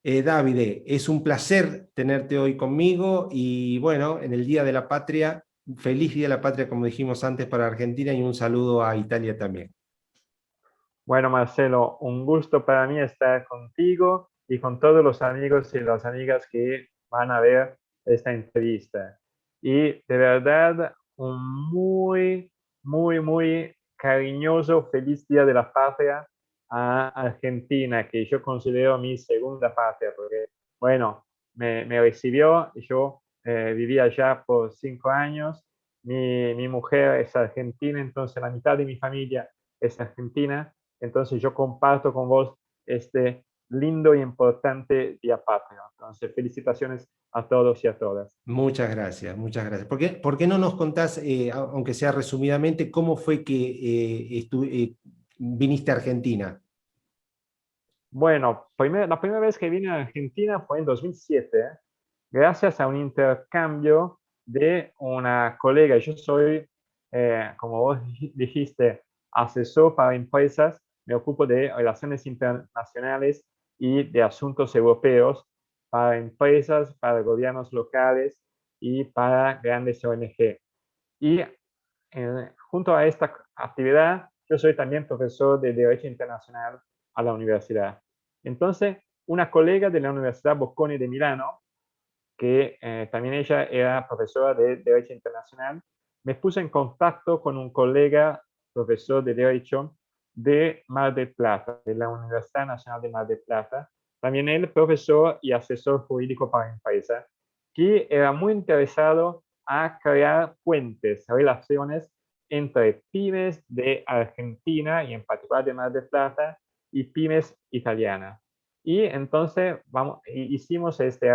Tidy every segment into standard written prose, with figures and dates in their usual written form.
Davide, es un placer tenerte hoy conmigo y bueno, en el Día de la Patria, feliz Día de la Patria, como dijimos antes, para Argentina y un saludo a Italia también. Bueno, Marcelo, un gusto para mí estar contigo y con todos los amigos y las amigas que van a ver esta entrevista. Y de verdad, un muy cariñoso, feliz Día de la Patria a Argentina, que yo considero mi segunda patria, porque, bueno, me recibió, yo vivía allá por 5 años, mi mujer es argentina, entonces la mitad de mi familia es argentina. Entonces yo comparto con vos este lindo y importante Día Patrio. Entonces felicitaciones a todos y a todas. Muchas gracias, muchas gracias. Por qué no nos contás, aunque sea resumidamente, cómo fue que viniste a Argentina? Bueno, la primera vez que vine a Argentina fue en 2007, gracias a un intercambio de una colega. Yo soy, como vos dijiste, asesor para empresas, me ocupo de relaciones internacionales y de asuntos europeos para empresas, para gobiernos locales y para grandes ONG. Y junto a esta actividad, yo soy también profesor de Derecho Internacional a la universidad. Entonces, una colega de la Universidad Bocconi de Milano, que también ella era profesora de Derecho Internacional, me puso en contacto con un colega profesor de Derecho de Mar del Plata, de la Universidad Nacional de Mar del Plata, también él profesor y asesor jurídico para empresas, que era muy interesado a crear puentes, relaciones entre pymes de Argentina y en particular de Mar del Plata y pymes italianas. Y entonces hicimos este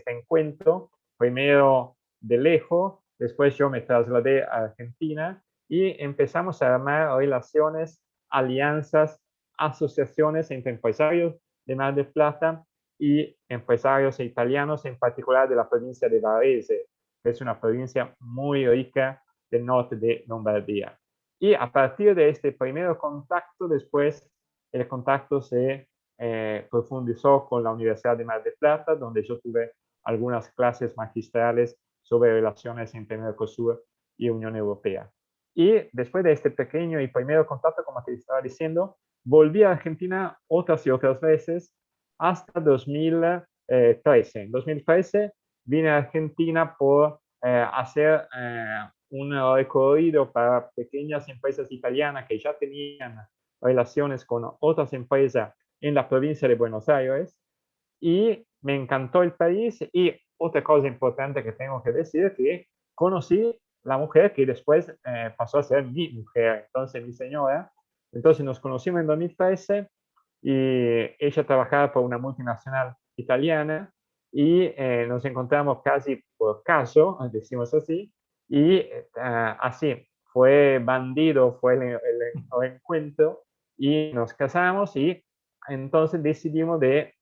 encuentro, primero de lejos, después yo me trasladé a Argentina y empezamos a armar relaciones, alianzas, asociaciones entre empresarios de Mar del Plata y empresarios italianos, en particular de la provincia de Varese, que es una provincia muy rica del norte de Lombardía. Y a partir de este primer contacto, después el contacto se profundizó con la Universidad de Mar del Plata, donde yo tuve algunas clases magistrales sobre relaciones entre Mercosur y Unión Europea. Y después de este pequeño y primer contacto, como te estaba diciendo, volví a Argentina otras y otras veces hasta 2013. En 2013 vine a Argentina por hacer un recorrido para pequeñas empresas italianas que ya tenían relaciones con otras empresas en la provincia de Buenos Aires y me encantó el país y otra cosa importante que tengo que decir es que conocí la mujer que después pasó a ser mi mujer, entonces mi señora. Entonces nos conocimos en 2013 y ella trabajaba por una multinacional italiana y nos encontramos casi por caso, decimos así, y así fue bandido, fue el encuentro y nos casamos y entonces decidimos de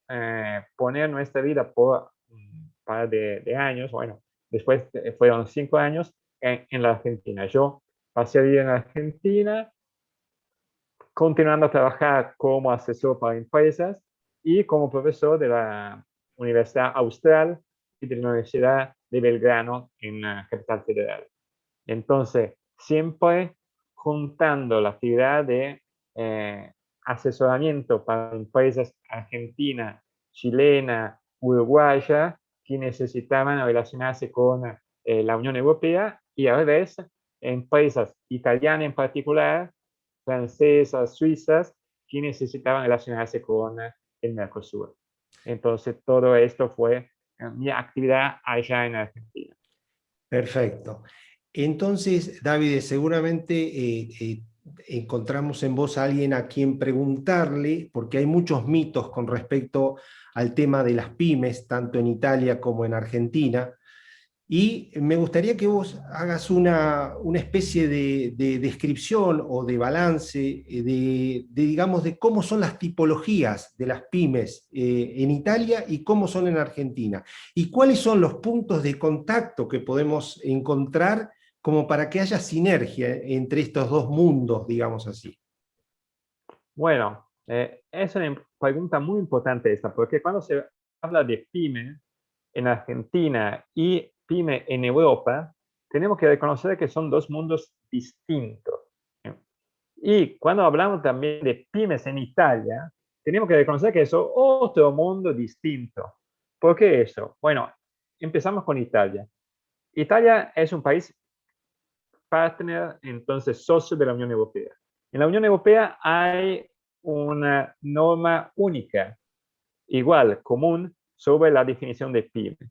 poner nuestra vida por un par de años, bueno, después fueron 5 años en la Argentina. Yo pasé a vivir en Argentina, continuando a trabajar como asesor para empresas y como profesor de la Universidad Austral y de la Universidad de Belgrano en la capital federal. Entonces, siempre juntando la actividad de asesoramiento para empresas argentina, chilena, uruguaya, que necesitaban relacionarse con la Unión Europea y a la vez empresas italianas en particular, francesas, suizas, que necesitaban relacionarse con el Mercosur. Entonces, todo esto fue mi actividad allá en Argentina. Perfecto. Entonces, David, seguramente encontramos en vos a alguien a quien preguntarle, porque hay muchos mitos con respecto al tema de las pymes, tanto en Italia como en Argentina. Y me gustaría que vos hagas una especie de descripción o de balance digamos, de cómo son las tipologías de las pymes en Italia y cómo son en Argentina. Y cuáles son los puntos de contacto que podemos encontrar como para que haya sinergia entre estos dos mundos, digamos así. Bueno, Es una pregunta muy importante esta, porque cuando se habla de pyme en Argentina y pyme en Europa, tenemos que reconocer que son dos mundos distintos. ¿Sí? Y cuando hablamos también de pymes en Italia, tenemos que reconocer que es otro mundo distinto. ¿Por qué eso? Bueno, empezamos con Italia. Italia es un país partner, entonces socio de la Unión Europea. En la Unión Europea hay una norma única, igual, común, sobre la definición de PYME.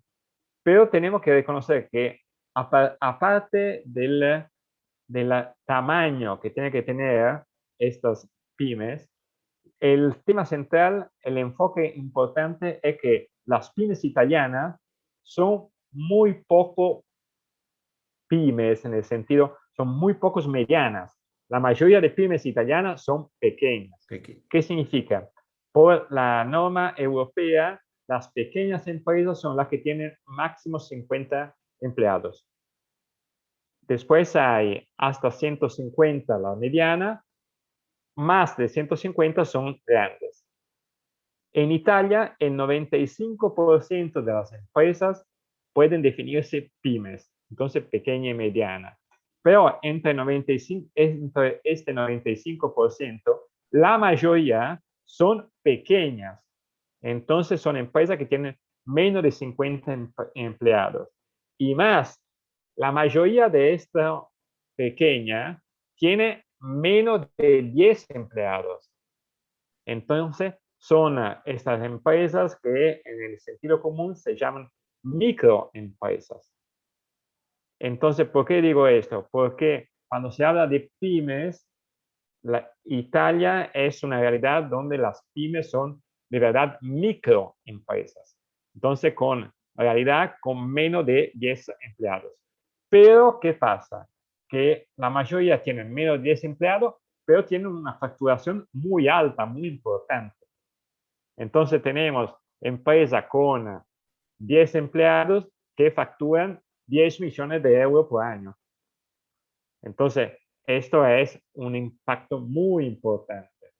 Pero tenemos que reconocer que aparte del tamaño que tiene que tener estas pymes, el tema central, el enfoque importante es que las pymes italianas son muy poco pymes en el sentido, son muy pocos medianas. La mayoría de pymes italianas son pequeñas. ¿Qué significa? Por la norma europea, las pequeñas empresas son las que tienen máximo 50 empleados. Después hay hasta 150 la mediana, más de 150 son grandes. En Italia, el 95% de las empresas pueden definirse pymes, entonces pequeña y mediana. Pero entre este 95%, la mayoría son pequeñas. Entonces son empresas que tienen menos de 50 empleados. Y más, la mayoría de esta pequeña tiene menos de 10 empleados. Entonces, son estas empresas que en el sentido común se llaman microempresas. Entonces, ¿por qué digo esto? Porque cuando se habla de pymes, Italia es una realidad donde las pymes son de verdad microempresas. Entonces, con realidad con menos de 10 empleados. Pero, ¿qué pasa? Que la mayoría tienen menos de 10 empleados, pero tienen una facturación muy alta, muy importante. Entonces tenemos empresas con 10 empleados que facturan 10 millones de euros por año. Entonces, esto es un impacto muy importante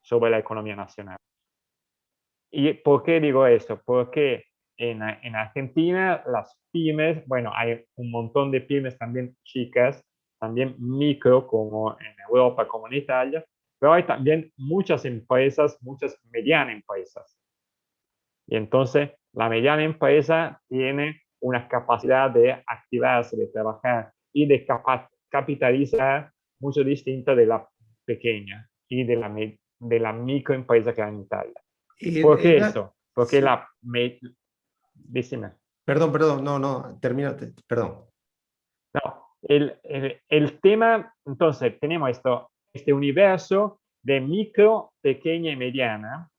sobre la economía nacional. ¿Y por qué digo esto? Porque en Argentina las pymes, bueno, hay un montón de pymes también chicas, también micro como en Europa, como en Italia, pero hay también muchas empresas, muchas medianas empresas. Y entonces la mediana empresa tiene una capacidad de activarse, de trabajar y de capitalizar mucho distinta de la pequeña y de la microempresa que hay en Italia. ¿Por qué eso? Porque sí. Decime. Perdón, no, termínate, perdón. No, el tema, entonces tenemos este universo de micro, pequeña y mediana,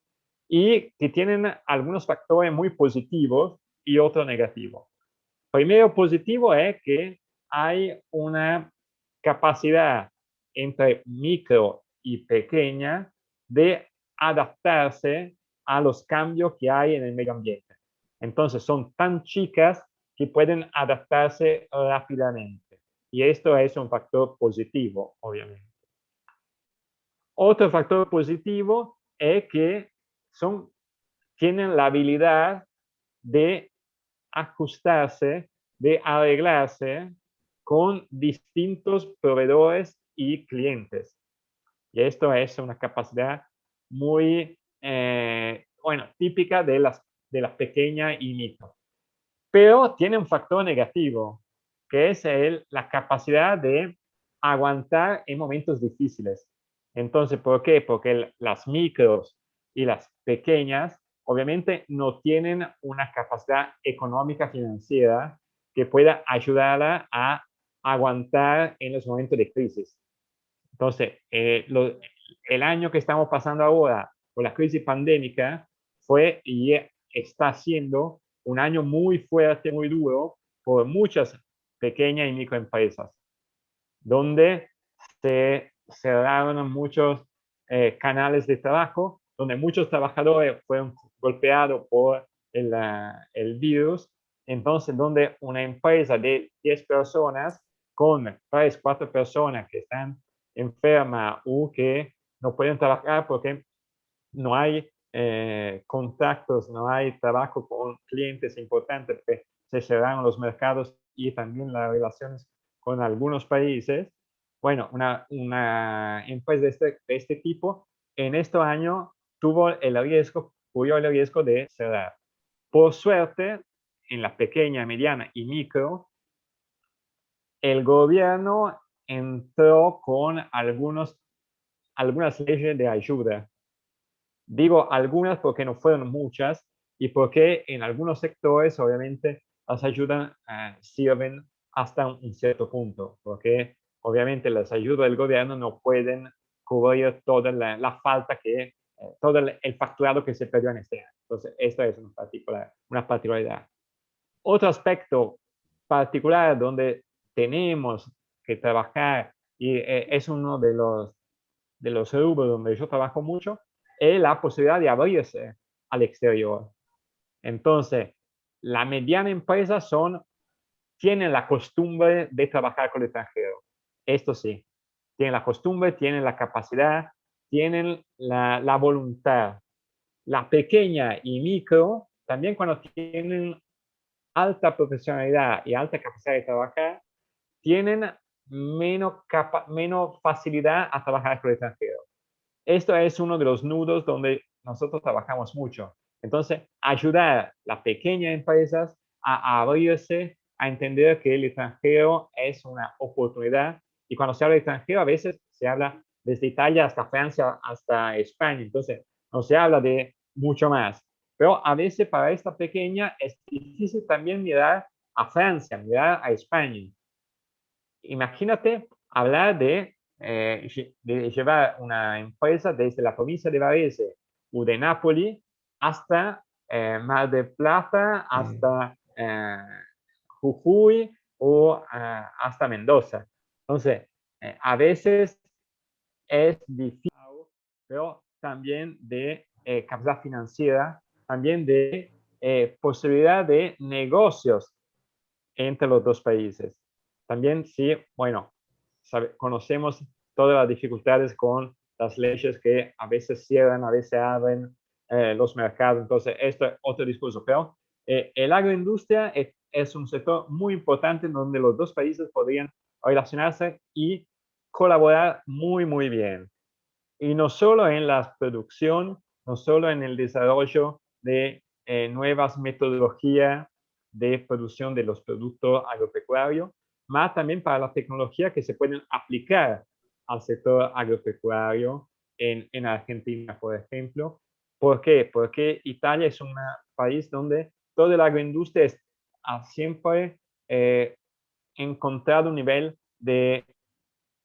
y que tienen algunos factores muy positivos y otros negativos. Primero positivo es que hay una capacidad entre micro y pequeña de adaptarse a los cambios que hay en el medio ambiente. Entonces son tan chicas que pueden adaptarse rápidamente. Y esto es un factor positivo, obviamente. Otro factor positivo es que tienen la habilidad de ajustarse, de arreglarse con distintos proveedores y clientes. Y esto es una capacidad muy, típica de las pequeñas y micro. Pero tiene un factor negativo, que es la capacidad de aguantar en momentos difíciles. Entonces, ¿por qué? Porque las micros y las pequeñas obviamente no tienen una capacidad económica financiera que pueda ayudarla a aguantar en los momentos de crisis. Entonces, el año que estamos pasando ahora con la crisis pandémica fue y está siendo un año muy fuerte, muy duro por muchas pequeñas y microempresas, donde se cerraron muchos canales de trabajo, donde muchos trabajadores fueron golpeados por el virus. Entonces, donde una empresa de 10 personas con 4 personas que están enfermas o que no pueden trabajar porque no hay contactos, no hay trabajo con clientes importantes, que se cerraron los mercados y también las relaciones con algunos países. Bueno, una empresa de este tipo en este año corrió el riesgo de cerrar. Por suerte, en la pequeña, mediana y micro, el gobierno entró con algunas leyes de ayuda. Digo algunas porque no fueron muchas y porque en algunos sectores, obviamente, las ayudas sirven hasta un cierto punto, porque obviamente las ayudas del gobierno no pueden cubrir toda la falta todo el facturado que se perdió en este año. Entonces, esto es una particularidad. Otro aspecto particular donde tenemos que trabajar, y es uno de los rubros donde yo trabajo mucho, es la posibilidad de abrirse al exterior. Entonces, la mediana empresa tienen la costumbre de trabajar con el extranjero. Esto sí, tienen la costumbre, tienen la capacidad, tienen la voluntad. La pequeña y micro, también cuando tienen alta profesionalidad y alta capacidad de trabajar, tienen menos facilidad a trabajar con el extranjero. Esto es uno de los nudos donde nosotros trabajamos mucho. Entonces, ayudar a las pequeñas empresas a abrirse, a entender que el extranjero es una oportunidad. Y cuando se habla de extranjero, a veces se habla desde Italia hasta Francia, hasta España. Entonces, no se habla de mucho más. Pero a veces para esta pequeña es difícil también mirar a Francia, mirar a España. Imagínate hablar de llevar una empresa desde la provincia de Varese o de Nápoles hasta Mar del Plata, hasta Jujuy o hasta Mendoza. Entonces, a veces es difícil, pero también de capacidad financiera, también de posibilidad de negocios entre los dos países. También sí, bueno, conocemos todas las dificultades con las leyes que a veces cierran, a veces abren los mercados, entonces esto es otro discurso, pero el agroindustria es un sector muy importante en donde los dos países podrían relacionarse y colaborar muy, muy bien. Y no solo en la producción, no solo en el desarrollo de nuevas metodologías de producción de los productos agropecuarios, más también para la tecnología que se pueden aplicar al sector agropecuario en Argentina, por ejemplo. ¿Por qué? Porque Italia es un país donde toda la agroindustria ha siempre encontrado un nivel de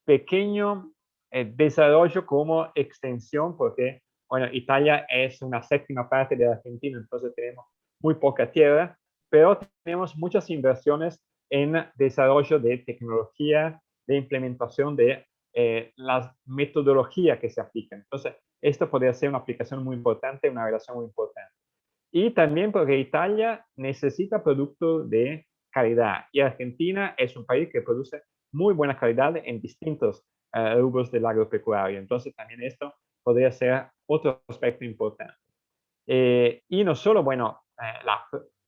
pequeño desarrollo como extensión, porque, bueno, Italia es una séptima parte de Argentina, entonces tenemos muy poca tierra, pero tenemos muchas inversiones en desarrollo de tecnología, de implementación de las metodologías que se aplican. Entonces, esto podría ser una aplicación muy importante, una relación muy importante. Y también porque Italia necesita productos de calidad y Argentina es un país que produce muy buena calidad en distintos rubros del agropecuario. Entonces también esto podría ser otro aspecto importante. Y no solo, bueno,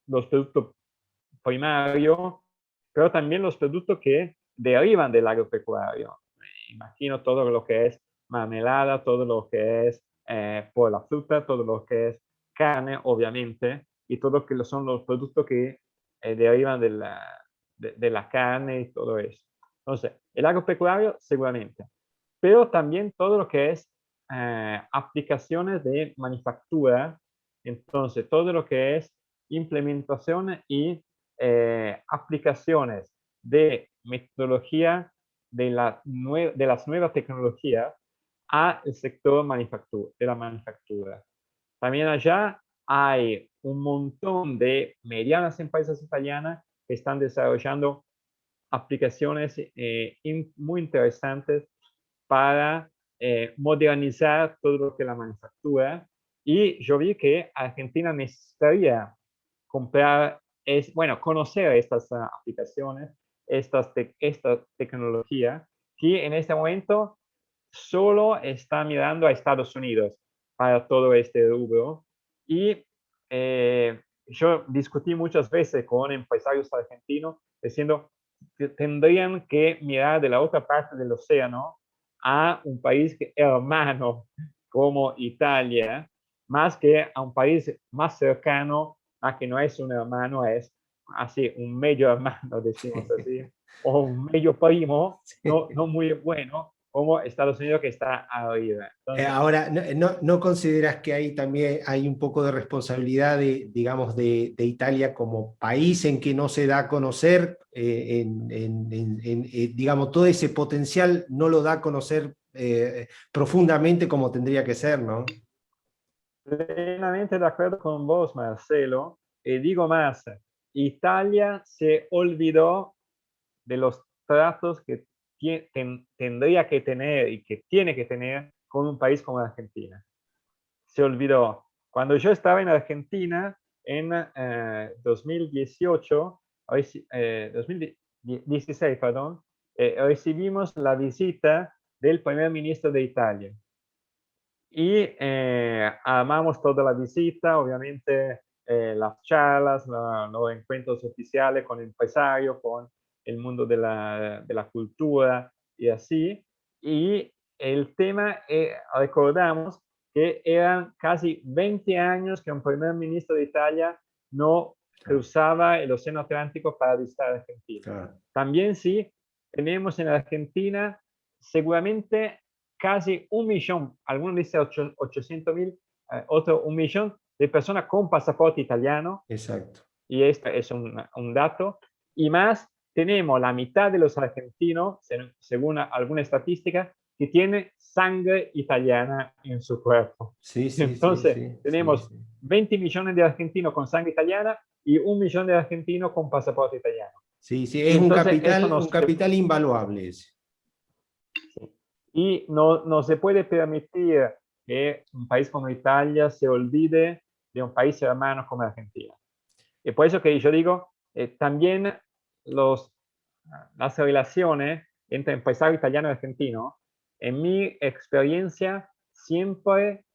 los productos primarios, pero también los productos que derivan del agropecuario. Imagino todo lo que es mermelada, todo lo que es por la fruta, todo lo que es carne, obviamente, y todo lo que son los productos que derivan de la carne y todo eso. Entonces, el agropecuario seguramente, pero también todo lo que es aplicaciones de manufactura, entonces todo lo que es implementación y aplicaciones de metodología de las nuevas tecnologías al sector de la manufactura. También allá hay un montón de medianas empresas italianas que están desarrollando aplicaciones muy interesantes para modernizar todo lo que es la manufactura. Y yo vi que Argentina necesitaría conocer estas aplicaciones, esta tecnología, que en este momento solo está mirando a Estados Unidos. para todo este rubro. Y yo discutí muchas veces con empresarios argentinos diciendo que tendrían que mirar de la otra parte del océano a un país hermano como Italia, más que a un país más cercano, a que no es un hermano, es así, un medio hermano, decimos así, o un medio primo, no muy bueno, como Estados Unidos que está arriba. Entonces, Ahora, ¿no consideras que hay también hay un poco de responsabilidad de, digamos, de Italia como país en que no se da a conocer, digamos, todo ese potencial no lo da a conocer profundamente como tendría que ser, ¿no? plenamente de acuerdo con vos, Marcelo, y digo más, Italia se olvidó de los tratos que tendría que tener y que tiene que tener con un país como Argentina. Se olvidó. Cuando yo estaba en Argentina en 2018, 2016, perdón, recibimos la visita del primer ministro de Italia. Y armamos toda la visita, obviamente las charlas, los encuentros oficiales con empresarios, con el mundo de la cultura y así. Y el tema, recordamos que eran casi 20 años que un primer ministro de Italia no Claro, cruzaba el Océano Atlántico para visitar Argentina. claro. También sí, tenemos en Argentina seguramente casi 1 millón, algunos dicen 800.000, otro 1 millón de personas con pasaporte italiano, Exacto. y este es un dato, y más tenemos la mitad de los argentinos, según alguna estadística, que tiene sangre italiana en su cuerpo. Sí, sí, sí, Entonces, sí, sí, tenemos sí. 20 millones de argentinos con sangre italiana y 1 millón de argentinos con pasaporte italiano. Sí, sí, Y es entonces eso un nos capital invaluable ese. Y no se puede permitir que un país como Italia se olvide de un país hermano como Argentina. Y por eso que yo digo, también los, las relaciones entre empresario italiano y argentino, en mi experiencia, siempre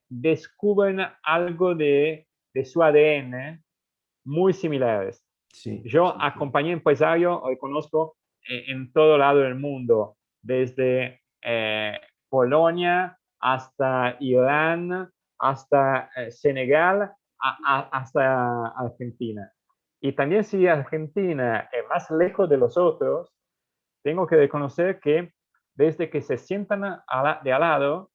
descubren algo de su ADN muy similares. Sí, Yo sí, sí. acompañé empresarios, hoy conozco en todo lado del mundo, desde Polonia hasta Irán, hasta Senegal, hasta Argentina. Y también si Argentina es más lejos de los otros, tengo que reconocer que desde que se sientan de al lado,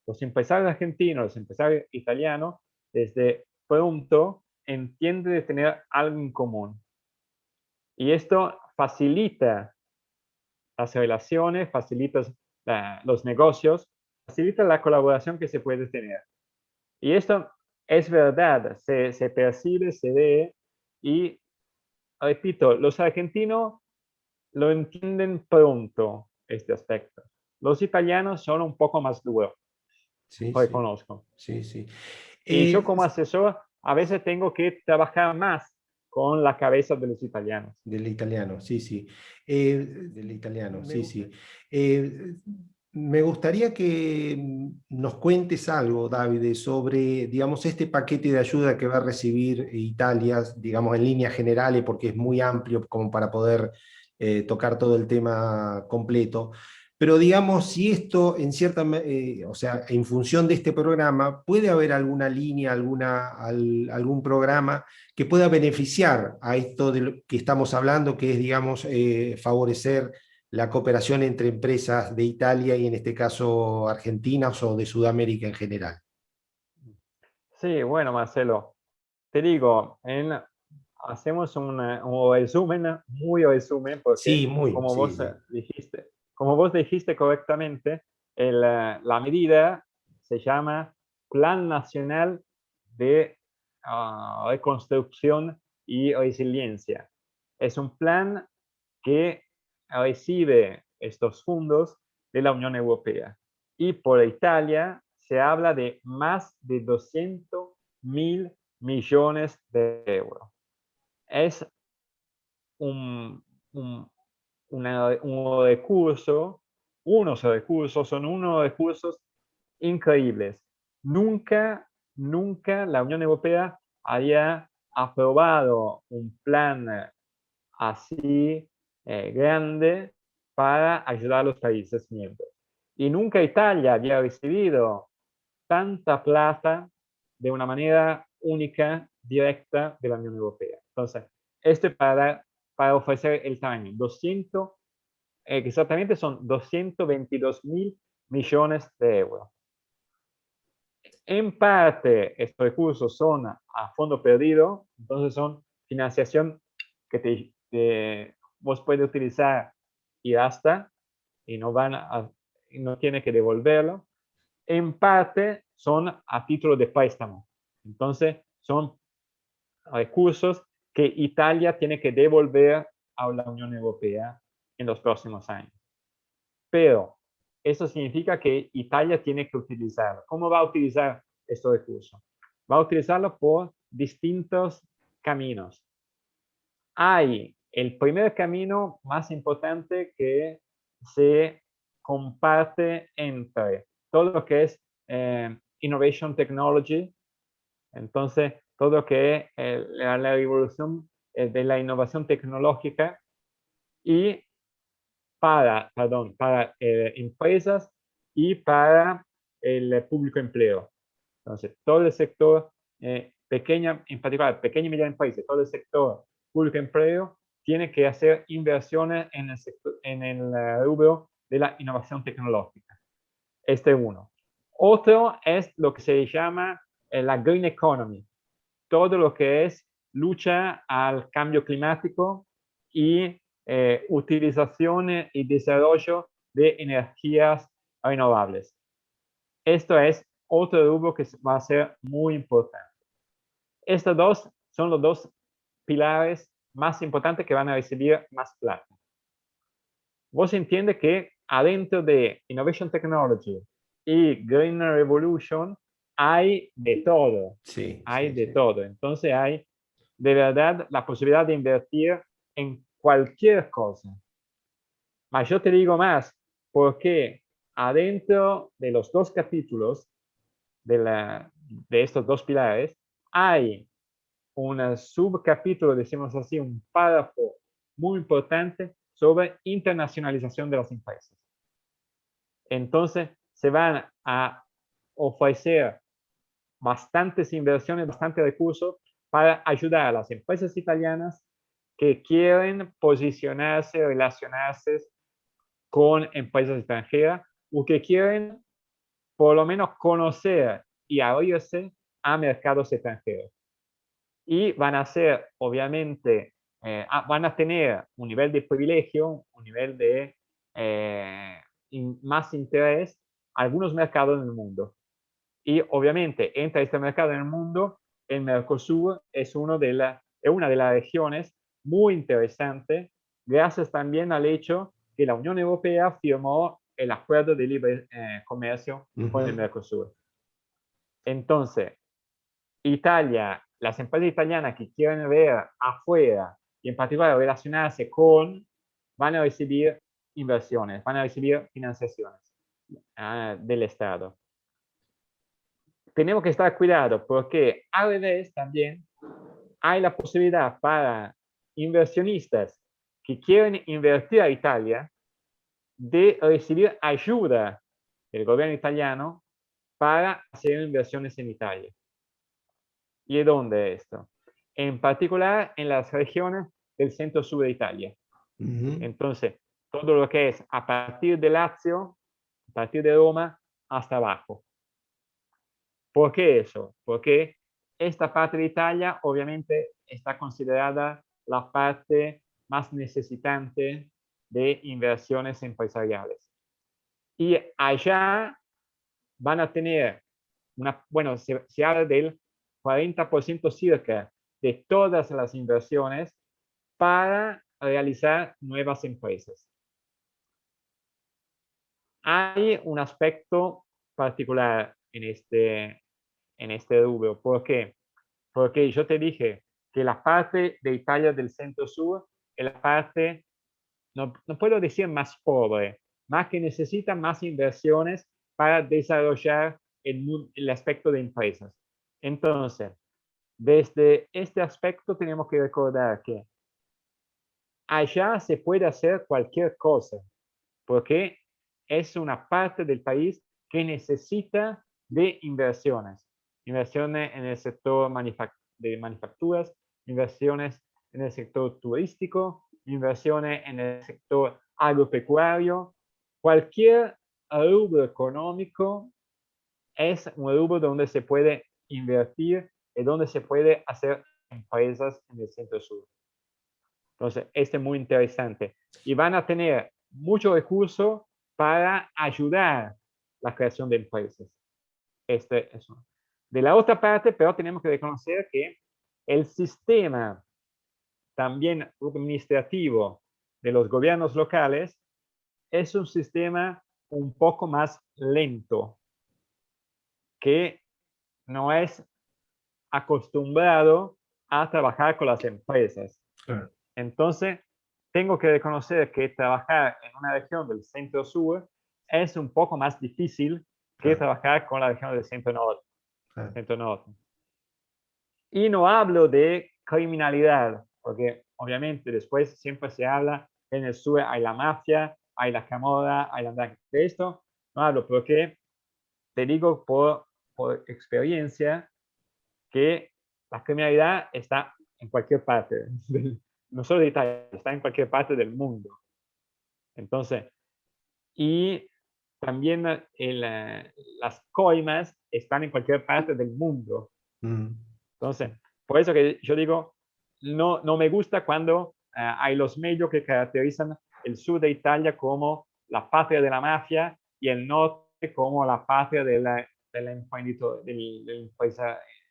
los empresarios argentinos, los empresarios italianos, desde pronto entienden de tener algo en común. Y esto facilita las relaciones, facilita los negocios, facilita la colaboración que se puede tener. Y esto es verdad, se percibe, se ve y, repito, los argentinos lo entienden pronto, este aspecto. Los italianos son un poco más duros, Sí, sí, reconozco. sí, sí. Y yo Eh, como asesor a veces tengo que trabajar más con la cabeza de los italianos. Del italiano, sí, sí. Del italiano, sí, sí. Me gustaría que nos cuentes algo, David, sobre, digamos, este paquete de ayuda que va a recibir Italia, digamos, en líneas generales, porque es muy amplio como para poder tocar todo el tema completo. Pero digamos, si esto en o sea, en función de este programa, puede haber alguna línea, algún programa que pueda beneficiar a esto de lo que estamos hablando, que es, digamos, favorecer la cooperación entre empresas de Italia y en este caso argentinas o de Sudamérica en general. Sí, bueno, Marcelo, te digo, hacemos un resumen, muy resumen, porque Sí, muy, sí, sí. como vos dijiste correctamente, la medida se llama Plan Nacional de Reconstrucción y Resiliencia. Es un plan que recibe estos fondos de la Unión Europea. Y por Italia se habla de más de 200.000 millones de euros. Es un, un, un recurso, unos recursos, son unos recursos increíbles. nunca la Unión Europea haya aprobado un plan así grande para ayudar a los países miembros. Y nunca Italia había recibido tanta plata de una manera única, directa de la Unión Europea. Entonces, para ofrecer el tamaño, exactamente son 222.000 millones de euros. En parte, estos recursos son a fondo perdido, entonces son financiación que vos puedes utilizar y basta, y no tiene que devolverlo. En parte son a título de préstamo. Entonces, son recursos que Italia tiene que devolver a la Unión Europea en los próximos años. Pero eso significa que Italia tiene que utilizarlo. ¿Cómo va a utilizar estos recursos? Va a utilizarlo por distintos caminos. Hay el primer camino más importante que se comparte entre todo lo que es Innovation Technology, entonces todo lo que es la revolución de la innovación tecnológica y para empresas y para el público empleo. Entonces, todo el sector pequeña, en particular, pequeña y mediana empresa, todo el sector público empleo tiene que hacer inversiones en el rubro de la innovación tecnológica. Este es uno. Otro es lo que se llama la Green Economy, todo lo que es lucha al cambio climático y utilización y desarrollo de energías renovables. Esto es otro rubro que va a ser muy importante. Estos dos son los dos pilares más importantes que van a recibir más plata. Vos entiendes que adentro de Innovation Technology y Green Revolution hay de todo. Sí, Hay sí, de sí. todo. Entonces hay de verdad la posibilidad de invertir en cualquier cosa. Mas yo te digo más, porque adentro de los dos capítulos de estos dos pilares hay un subcapítulo, decimos así, un párrafo muy importante sobre internacionalización de las empresas. Entonces, se van a ofrecer bastantes inversiones, bastantes recursos para ayudar a las empresas italianas que quieren posicionarse, relacionarse con empresas extranjeras o que quieren por lo menos conocer y abrirse a mercados extranjeros. Y van a ser, obviamente, van a tener un nivel de privilegio, un nivel de más interés algunos mercados en el mundo. Y obviamente, entre este mercado en el mundo, el Mercosur es una de las regiones muy interesante, gracias también al hecho que la Unión Europea firmó el acuerdo de libre comercio con el Mercosur. Entonces, Italia, las empresas italianas que quieren ver afuera y en particular relacionarse van a recibir inversiones, van a recibir financiaciones del Estado. Tenemos que estar cuidados porque al revés también hay la posibilidad para inversionistas que quieren invertir a Italia de recibir ayuda del gobierno italiano para hacer inversiones en Italia. ¿Y dónde esto? En particular en las regiones del centro-sur de Italia. Entonces, todo lo que es a partir de Lazio, a partir de Roma, hasta abajo. ¿Por qué eso? Porque esta parte de Italia obviamente está considerada la parte más necesitante de inversiones empresariales. Y allá van a tener se habla del 40% cerca de todas las inversiones para realizar nuevas empresas. Hay un aspecto particular en este rubro. ¿Por qué? Porque yo te dije que la parte de Italia del centro-sur es la parte, no puedo decir más pobre, más que necesita más inversiones para desarrollar el aspecto de empresas. Entonces, desde este aspecto tenemos que recordar que allá se puede hacer cualquier cosa, porque es una parte del país que necesita de inversiones. Inversiones en el sector de manufacturas, inversiones en el sector turístico, inversiones en el sector agropecuario. Cualquier rubro económico es un rubro donde se puede invertir y donde se puede hacer empresas en el centro sur. Entonces, este es muy interesante. Y van a tener muchos recursos para ayudar la creación de empresas. Este es uno. De la otra parte, pero tenemos que reconocer que el sistema también administrativo de los gobiernos locales es un sistema un poco más lento, que no es acostumbrado a trabajar con las empresas. Claro. Entonces, tengo que reconocer que trabajar en una región del centro-sur es un poco más difícil que Claro. trabajar con la región del centro-norte. Claro. Centro-norte. Y no hablo de criminalidad, porque obviamente después siempre se habla en el sur hay la mafia, hay la camorra, hay la de esto. No hablo porque te digo por experiencia que la criminalidad está en cualquier parte, no solo de Italia, está en cualquier parte del mundo. Entonces, y también las coimas están en cualquier parte del mundo. Entonces, por eso que yo digo, no me gusta cuando hay los medios que caracterizan el sur de Italia como la patria de la mafia y el norte como la patria del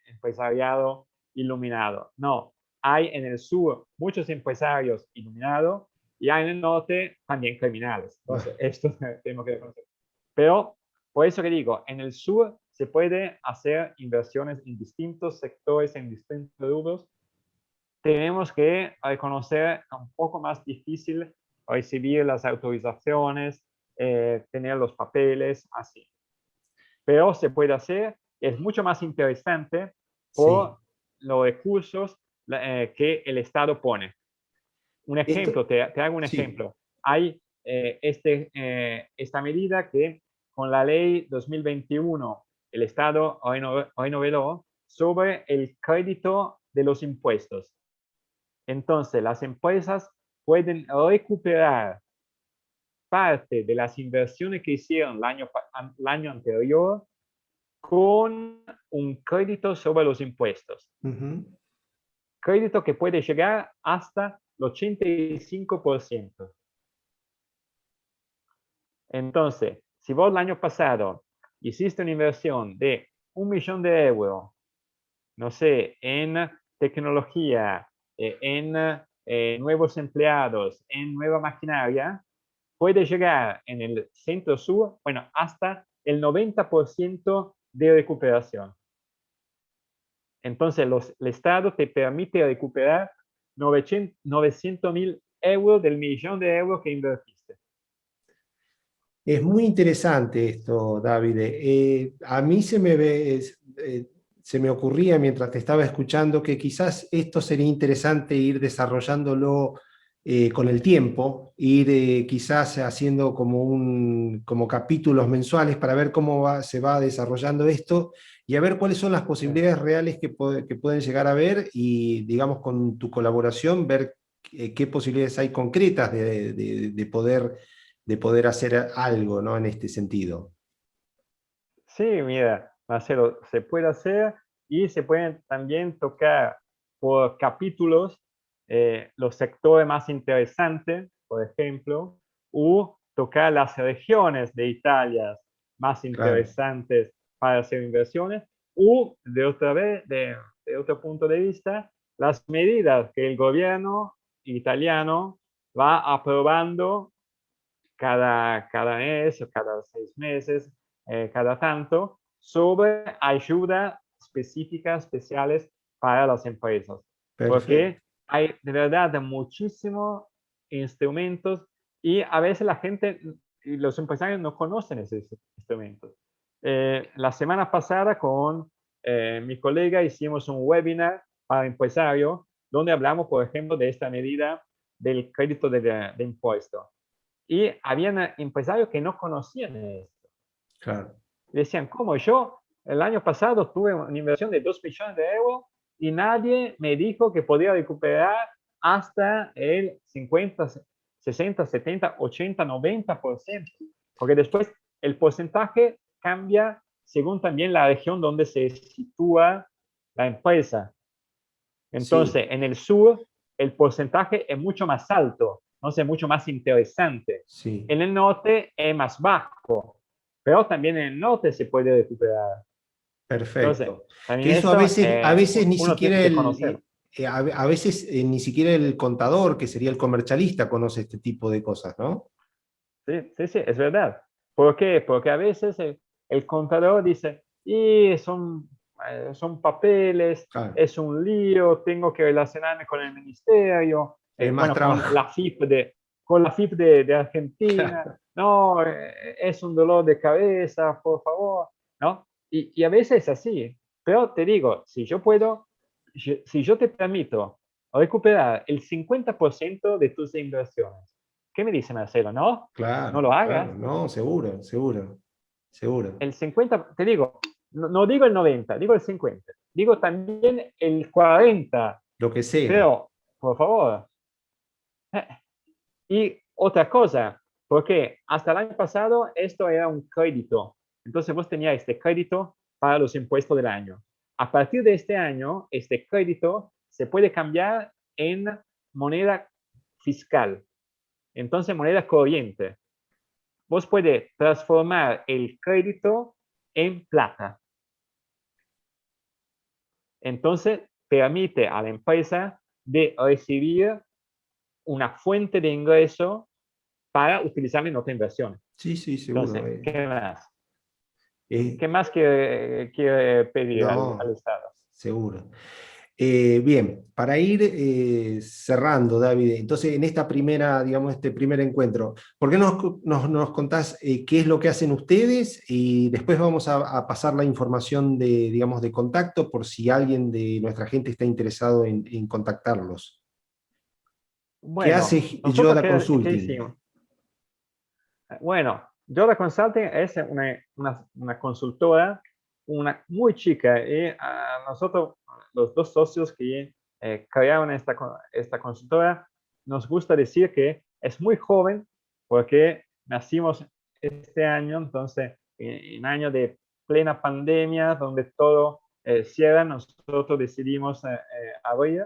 empresariado iluminado. No, hay en el sur muchos empresarios iluminados y hay en el norte también criminales. Entonces, esto tenemos que reconocer. Pero, por eso que digo, en el sur se puede hacer inversiones en distintos sectores, en distintos rubros. Tenemos que reconocer un poco más difícil recibir las autorizaciones, tener los papeles, así. Pero se puede hacer, es mucho más interesante por los recursos que el Estado pone. Un ejemplo, Esto, te hago un sí. ejemplo. Hay esta medida que con la ley 2021 el Estado renovó sobre el crédito de los impuestos. Entonces, las empresas pueden recuperar parte de las inversiones que hicieron el año anterior con un crédito sobre los impuestos. Crédito que puede llegar hasta el 85%. Entonces, si vos el año pasado hiciste una inversión de 1 millón de euros, no sé, en tecnología, en nuevos empleados, en nueva maquinaria, puede llegar en el centro sur, bueno, hasta el 90% de recuperación. Entonces, el Estado te permite recuperar 900.000 euros del millón de euros que invertiste. Es muy interesante esto, David. A mí se me ocurría mientras te estaba escuchando que quizás esto sería interesante ir desarrollándolo con el tiempo, ir quizás haciendo como capítulos mensuales para ver se va desarrollando esto y a ver cuáles son las posibilidades reales que pueden llegar a ver y, digamos, con tu colaboración, ver qué posibilidades hay concretas de poder hacer algo, ¿no? En este sentido. Sí, mira, Marcelo, se puede hacer y se pueden también tocar por capítulos los sectores más interesantes, por ejemplo, o tocar las regiones de Italia más Claro. interesantes para hacer inversiones, o de otro punto de vista, las medidas que el gobierno italiano va aprobando cada mes o cada 6 meses, cada tanto, sobre ayuda específica, especiales para las empresas. Porque Perfecto. hay de verdad muchísimos instrumentos y a veces la gente y los empresarios no conocen esos instrumentos. la semana pasada con mi colega hicimos un webinar para empresarios donde hablamos, por ejemplo, de esta medida del crédito de impuesto. Y habían empresarios que no conocían esto. Claro. Decían, ¿cómo? Yo el año pasado tuve una inversión de 2 millones de euros y nadie me dijo que podía recuperar hasta el 50, 60, 70, 80, 90%. Porque después el porcentaje cambia según también la región donde se sitúa la empresa. Entonces, Sí, en el sur, el porcentaje es mucho más alto, entonces mucho más interesante. sí, En el norte es más bajo, pero también en el norte se puede recuperar. Entonces, perfecto. también Que eso eso a veces ni uno tiene siquiera que conocer. a veces ni siquiera el contador, que sería el comercialista, conoce este tipo de cosas, ¿no? Sí, sí, sí, es verdad. ¿Por qué? Porque a veces el contador dice, y son papeles, Claro, es un lío, tengo que relacionarme con el ministerio, es más bueno, trabajo. con la FIP de Argentina, Claro, no, es un dolor de cabeza, por favor, ¿no? Y a veces es así, pero te digo, si yo te permito recuperar el 50% de tus inversiones, ¿qué me dice Marcelo? No, no claro, lo claro, hagas. no, seguro, seguro, seguro. El 50, te digo, no digo el 90, digo el 50. Digo también el 40, Lo que sea. pero, por favor. eh, Y otra cosa, porque hasta el año pasado esto era un crédito. Entonces vos tenías este crédito para los impuestos del año. A partir de este año, este crédito se puede cambiar en moneda fiscal. Entonces, moneda corriente. Vos puedes transformar el crédito en plata. Entonces, permite a la empresa de recibir una fuente de ingreso para utilizarla en otra inversión. Sí, sí, seguro. Entonces, ¿qué más? Eh, ¿Qué más quiere pedir al no, Estado? seguro. Bien, para ir cerrando, David, entonces en esta primera, digamos, este primer encuentro, ¿por qué nos contás qué es lo que hacen ustedes? Y después vamos a pasar la información de, digamos, de contacto por si alguien de nuestra gente está interesado en contactarlos. ¿Qué hace Bueno, nosotros, Yoda ¿qué Consulting? hicimos? Bueno, Yoda Consulting es una consultora, una muy chica, y a nosotros, los dos socios que crearon esta consultora, nos gusta decir que es muy joven porque nacimos este año, entonces, en año de plena pandemia, donde todo cierra, nosotros decidimos abrir.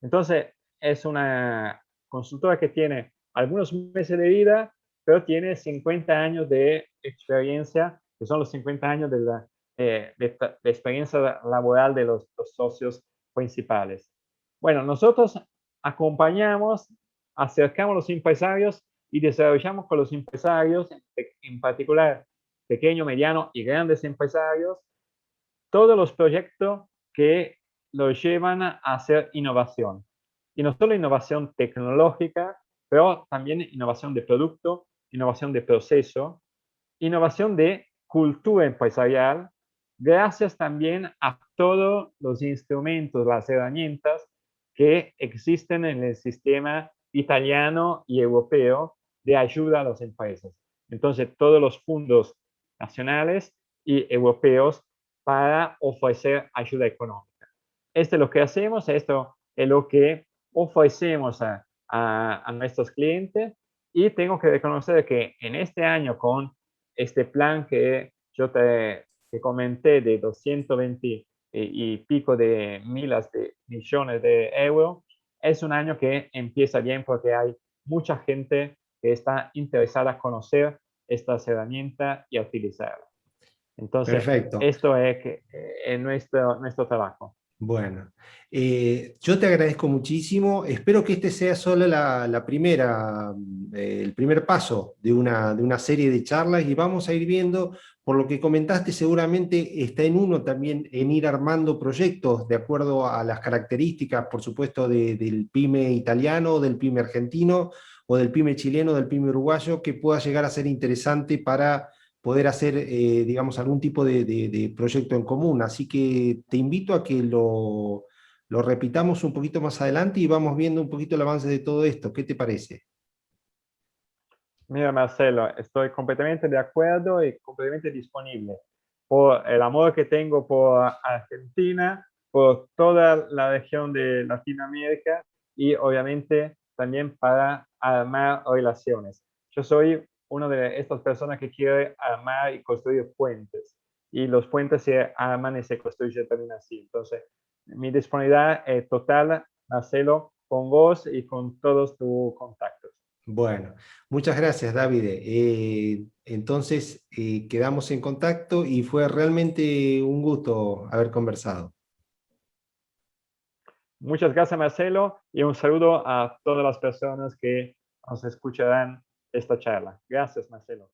Entonces, es una consultora que tiene algunos meses de vida, pero tiene 50 años de experiencia, que son los 50 años de experiencia laboral de los socios principales. Bueno, nosotros acompañamos, acercamos a los empresarios y desarrollamos con los empresarios, en particular pequeños, medianos y grandes empresarios, todos los proyectos que los llevan a hacer innovación. Y no solo innovación tecnológica, pero también innovación de producto, innovación de proceso, innovación de cultura empresarial, gracias también a todos los instrumentos, las herramientas que existen en el sistema italiano y europeo de ayuda a las empresas. Entonces, todos los fondos nacionales y europeos para ofrecer ayuda económica. Esto es lo que hacemos, esto es lo que ofrecemos a nuestros clientes y tengo que reconocer que en este año con este plan que yo te comenté de 220 y pico de miles de millones de euros, es un año que empieza bien porque hay mucha gente que está interesada en conocer estas herramientas y a utilizarlas. Entonces, Perfecto. esto es nuestro trabajo. Bueno, yo te agradezco muchísimo. Espero que este sea solo la primera, el primer paso de una serie de charlas y vamos a ir viendo, por lo que comentaste, seguramente está en uno también en ir armando proyectos de acuerdo a las características, por supuesto, del pyme italiano, del pyme argentino o del pyme chileno, del pyme uruguayo, que pueda llegar a ser interesante poder hacer, digamos, algún tipo de proyecto en común. Así que te invito a que lo repitamos un poquito más adelante y vamos viendo un poquito el avance de todo esto. ¿Qué te parece? Mira, Marcelo, estoy completamente de acuerdo y completamente disponible por el amor que tengo por Argentina, por toda la región de Latinoamérica y obviamente también para armar relaciones. Yo soy una de estas personas que quiere armar y construir puentes y los puentes se arman y se construyen también así. Entonces, mi disponibilidad es total, Marcelo, con vos y con todos tus contactos. Bueno, muchas gracias, David. Entonces, quedamos en contacto y fue realmente un gusto haber conversado. Muchas gracias, Marcelo, y un saludo a todas las personas que nos escucharán esta charla. Gracias, Marcelo.